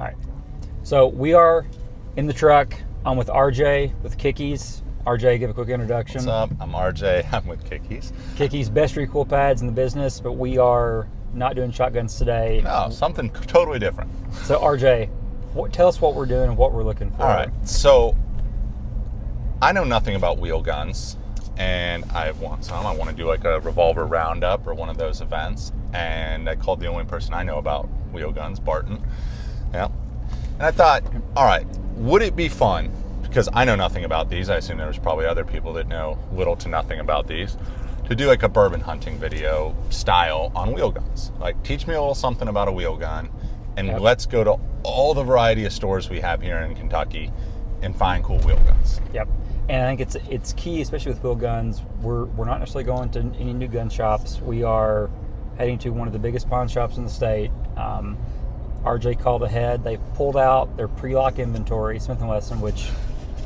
All right. So we are in the truck. I'm with RJ with Kickeez. RJ, give a quick introduction. What's up? I'm RJ. I'm with Kickeez. Kickeez, best recoil pads in the business, but we are not doing shotguns today. No, something totally different. So RJ, tell us what we're doing and what we're looking for. All right. So I know nothing about wheel guns, and I want some. I want to do like a revolver roundup or one of those events. And I called the only person I know about wheel guns, Barton. Yeah. And I thought, all right, would it be fun, because I know nothing about these, I assume there's probably other people that know little to nothing about these, to do like a bourbon hunting video style on wheel guns. Like, teach me a little something about a wheel gun, and let's go to all the variety of stores we have here in Kentucky and find cool wheel guns. Yep. And I think it's key, especially with wheel guns. We're not necessarily going to any new gun shops. We are heading to one of the biggest pawn shops in the state. RJ called ahead. They pulled out their pre-lock inventory, Smith and Wesson, which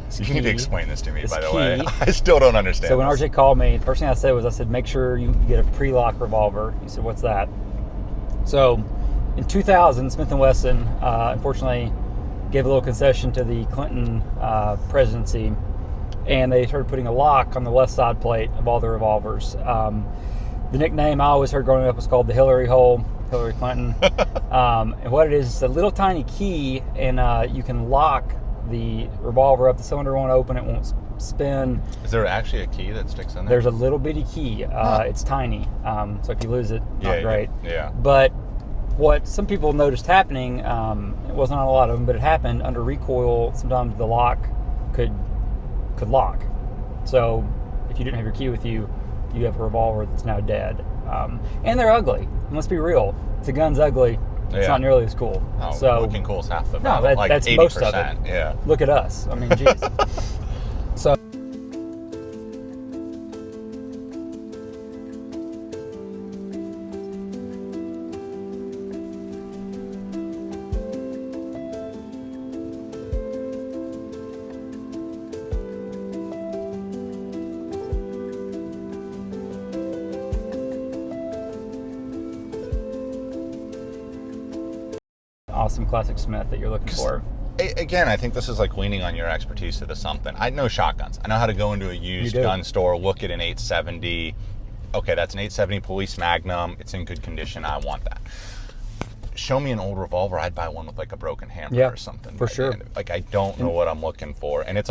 is You key. need to explain this to me, by the key. way. I still don't understand. So when this. RJ called me, the first thing I said was, make sure you get a pre-lock revolver. He said, what's that? So in 2000, Smith and Wesson, unfortunately, gave a little concession to the Clinton presidency, and they started putting a lock on the left side plate of all the revolvers. The nickname I always heard growing up was called the Hillary hole, Hillary Clinton. And what it is a little tiny key, and you can lock the revolver up. The cylinder won't open, it won't spin. Is there actually a key that sticks in there? There's a little bitty key. It's tiny, so if you lose it, not great. Yeah. But what some people noticed happening, it wasn't on a lot of them, but it happened under recoil. Sometimes the lock could lock. So if you didn't have your key with you, you have a revolver that's now dead. And they're ugly. And let's be real. If the gun's ugly, it's not nearly as cool. Oh, so looking cool is half the no, battle. Like that's 80%, most of it. Yeah. Look at us. I mean, geez. So awesome classic Smith that you're looking for. Again, I think this is like leaning on your expertise to something. I know shotguns. I know how to go into a used gun store, look at an 870. Okay, that's an 870 Police Magnum. It's in good condition. I want that. Show me an old revolver. I'd buy one with like a broken hammer or something. For sure. Like, I don't know what I'm looking for, and it's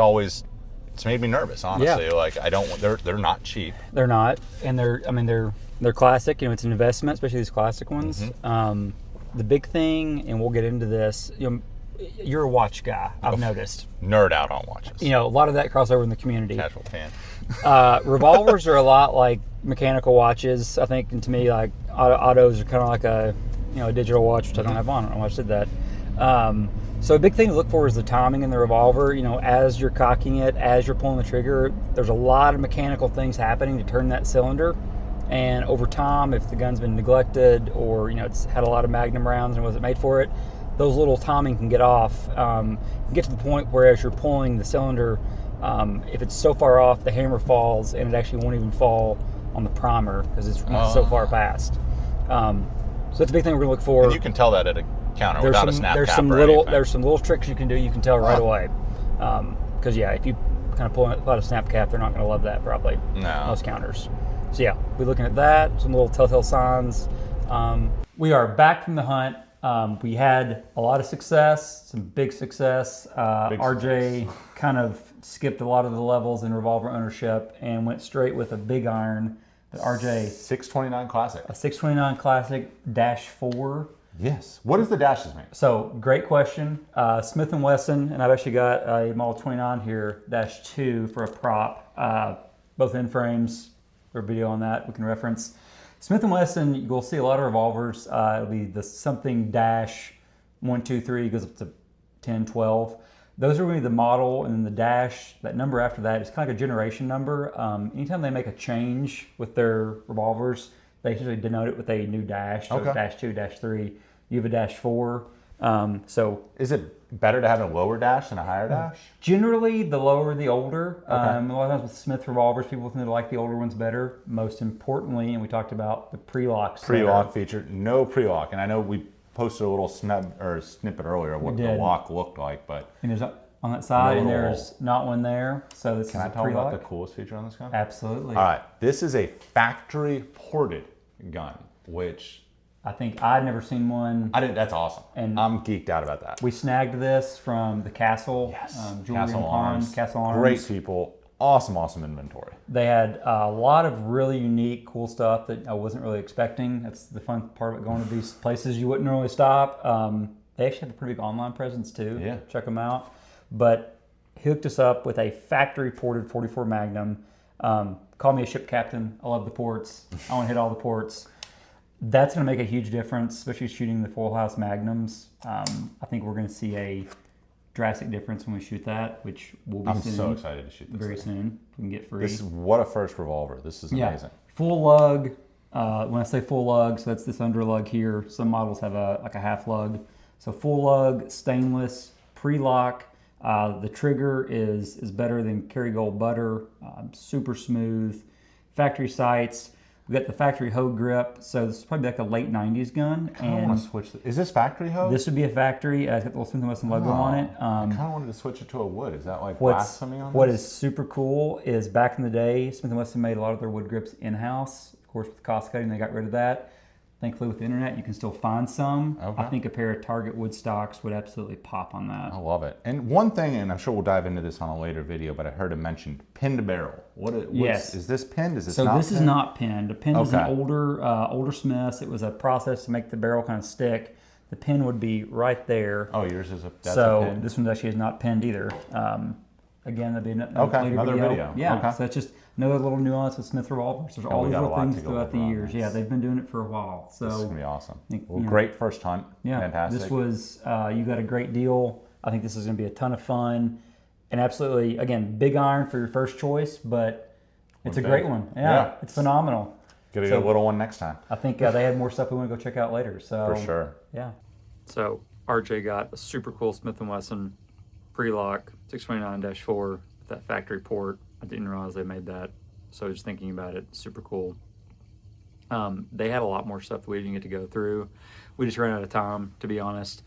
made me nervous, honestly. Like, they're not cheap. They're not, and they're classic. You know, it's an investment, especially these classic ones. The big thing, and we'll get into this, you're a watch guy, I've noticed. Nerd out on watches. You know, a lot of that crossover in the community. Casual fan. Revolvers are a lot like mechanical watches, I think, and to me, like autos are kind of like a digital watch, which I don't have on. I don't know why I said that. So a big thing to look for is the timing in the revolver. You know, as you're cocking it, as you're pulling the trigger, there's a lot of mechanical things happening to turn that cylinder. And over time, if the gun's been neglected, or it's had a lot of Magnum rounds and wasn't made for it, those little timing can get off. Can get to the point where as you're pulling the cylinder, if it's so far off, the hammer falls, and it actually won't even fall on the primer because it's so far past. So that's a big thing we're gonna look for. And you can tell that at a counter without a snap cap or anything. There's some little tricks you can do. You can tell right away. Because if you kind of pull out a snap cap, they're not gonna love that probably. No. Most counters. So we're looking at that, some little telltale signs. We are back from the hunt. We had a lot of success, some big success. RJ kind of skipped a lot of the levels in revolver ownership and went straight with a big iron. But RJ, 629 Classic. A 629 Classic -4. Yes. What does the dashes mean? So great question. Smith and Wesson, and I've actually got a Model 29 here, -2 for a prop. Both end frames. Or video on that we can reference. Smith and Wesson, you'll see a lot of revolvers. It'll be the something -123, goes up to 10, 12. Those are going to be the model, and then the dash, that number after that is kind of like a generation number. Anytime they make a change with their revolvers, they usually denote it with a new dash, so -2, -3. You have a -4. So is it better to have a lower dash than a higher dash? Generally, the lower the older. A lot of times with Smith revolvers, people tend to like the older ones better. Most importantly, and we talked about the pre-lock. Pre-lock feature, no pre-lock. And I know posted a little snippet earlier of what the lock looked like, but and there's on that side, and there's not one there. So this can is I a tell you pre-lock. about the coolest feature on this gun? Absolutely. All right, this is a factory ported gun, which I think I'd never seen one. I didn't. That's awesome, and I'm geeked out about that. We snagged this from the Castle, Jewelry and Pawn, Castle Arms. Great people, awesome inventory. They had a lot of really unique, cool stuff that I wasn't really expecting. That's the fun part of it, going to these places you wouldn't really stop. They actually have a pretty big online presence too. Yeah, check them out. But he hooked us up with a factory ported 44 Magnum. Call me a ship captain. I love the ports. I want to hit all the ports. That's going to make a huge difference, especially shooting the full house Magnums. I think we're going to see a drastic difference when we shoot that, which will be soon. I'm so excited to shoot this very soon. We can get free. What a first revolver. This is amazing. Full lug. When I say full lug, so that's this under lug here. Some models have like a half lug. So full lug, stainless, pre-lock. The trigger is better than Kerrygold butter. Super smooth. Factory sights. We got the factory Hogue grip, so this is probably like a late '90s gun. I want to switch. Is this factory Hogue? This would be a factory. It's got the little Smith and Wesson logo on it. I kind of wanted to switch it to a wood. Is that like blasphemy on this? What is super cool is back in the day, Smith and Wesson made a lot of their wood grips in-house. Of course, with cost cutting, they got rid of that. Thankfully, with the internet, you can still find some. Okay. I think a pair of Target wood stocks would absolutely pop on that. I love it. And one thing, and I'm sure we'll dive into this on a later video, but I heard it mentioned pinned to barrel. Yes. Is this pinned? Is this not pinned? So this is not pinned. A pin is an older Smiths. It was a process to make the barrel kind of stick. The pin would be right there. Oh, yours is a pin. This one actually is not pinned either. Again, that'd be another video. Yeah, so that's just another little nuance with Smith revolvers. There's all these little things throughout the years. Yeah, they've been doing it for a while. So this is gonna be awesome. Great first hunt. Yeah, fantastic. This was you got a great deal. I think this is gonna be a ton of fun, and absolutely, again, big iron for your first choice, but it's a great one. Yeah, it's phenomenal. Get a little one next time. I think they had more stuff we want to go check out later. So for sure. Yeah. So RJ got a super cool Smith and Wesson Pre-Lock 629-4 with that factory port. I didn't realize they made that, so just thinking about it, super cool. They had a lot more stuff that we didn't get to go through. We just ran out of time, to be honest.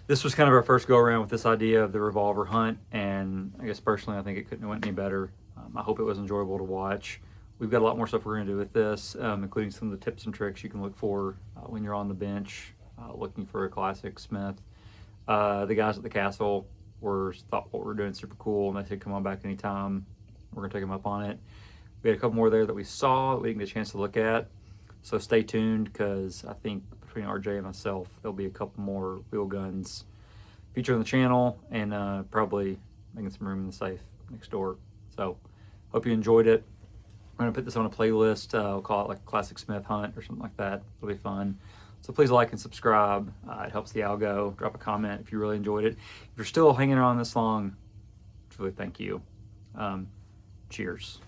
This was kind of our first go around with this idea of the revolver hunt, and I guess personally I think it couldn't have went any better. I hope it was enjoyable to watch. We've got a lot more stuff we're going to do with this, including some of the tips and tricks you can look for when you're on the bench looking for a classic Smith. The guys at the Castle thought what we're doing super cool, and they said come on back anytime. We're gonna take them up on it. We had a couple more there that we saw that we didn't get a chance to look at, so stay tuned, because I think between RJ and myself there'll be a couple more wheel guns featured on the channel, and probably making some room in the safe next door. So hope you enjoyed it. I'm gonna put this on a playlist. We'll call it like Classic Smith Hunt or something like that. It'll be fun. So please like and subscribe. It helps the algo. Drop a comment if you really enjoyed it. If you're still hanging around this long, truly thank you. Cheers.